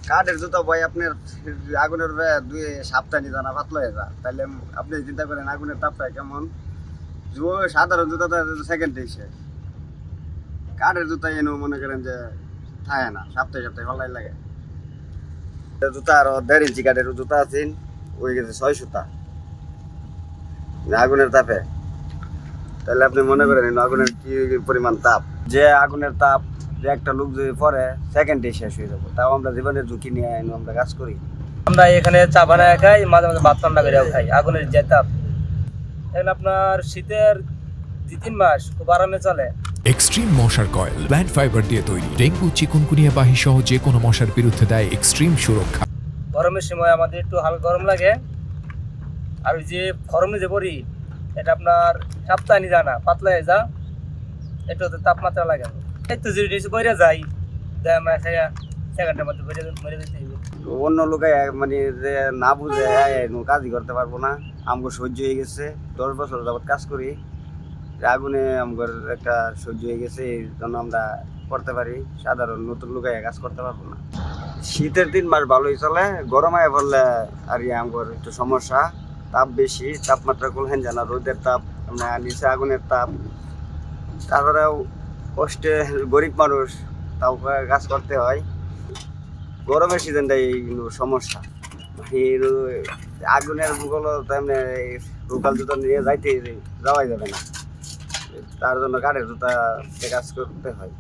কাঠের জুতা ভাই আপনার আগুনের দুই সপ্তাহ নিয়ে জানা পাতলা হয়ে যা, তাহলে আপনি চিন্তা করেন আগুনের তাপটা কেমন। সাধারণ জুতা সেকেন্ডে শেষ, কাঠের জুতা এনেও মনে করেন যে থাকে না, সপ্তাহে সপ্তাহে ভালোই লাগে। জুতা আরো 1.5 ইঞ্চি কাঠের জুতা আছেন, ওই গেছে 6 সুতা আগুনের তাপে। তাহলে আপনি মনে করেন আগুনের কি পরিমাণ তাপ, যে আগুনের তাপ যে একটা লোক যদি পরে সেকেন্ডে শেষ হয়ে যাবো। তাও আমরা জীবনের ঝুঁকি নিয়ে আমরা কাজ করি। আমরা এখানে চা বানায় খাই, মাঝে মাঝে ভাত ঠান্ডা করেও খাই আগুনের যে তাপ। এখন আপনার শীতের 2-3 মাস খুব আরামে চলে। এক্সট্রিম মশার কয়েল প্ল্যান্ট ফাইবার দিয়ে তৈরি, ডেঙ্গু চিকুনগুনিয়া বাহি সহ যে কোনো মশার বিরুদ্ধে দেয় এক্সট্রিম সুরক্ষা। গরমের সময় আমাদের একটু হালকা গরম লাগে, আর ওই যে গরমে যে পড়ি এটা আপনার সপ্তাহে নি জানা পাতলা হয়ে যা, একটু তাপমাত্রা লাগে। এই তো যদি কিছু করে যাই সেকেন্ডের মধ্যে মরে যেতে হবে। অন্য লোকে মানে যে না বুঝে কাজই করতে পারবো না। আমগো সহ্য হয়ে গেছে, 10 বছর যাবত কাজ করি, আগুনে আমগর একটা সহ্য হয়ে গেছে, এই জন্য আমরা করতে পারি। সাধারণ নতুন লোকে কাজ করতে পারবো না। শীতের 3 মাস ভালোই চলে, গরমায় পড়লে আর আমগর একটু সমস্যা। তাপ বেশি, তাপমাত্রা কোলহেন জানা, রোদের তাপ, নিচে আগুনের তাপ। তারপরেও কষ্টে গরিব মানুষ, তাও কাজ করতে হয়। গরমের সিজনটাই সমস্যা। আগুনের ভূগোল তেমনি লোকাল জুতা নিয়ে যাওয়াই যাবে না, তার জন্য কাঠের জুতা কাজ করতে হয়।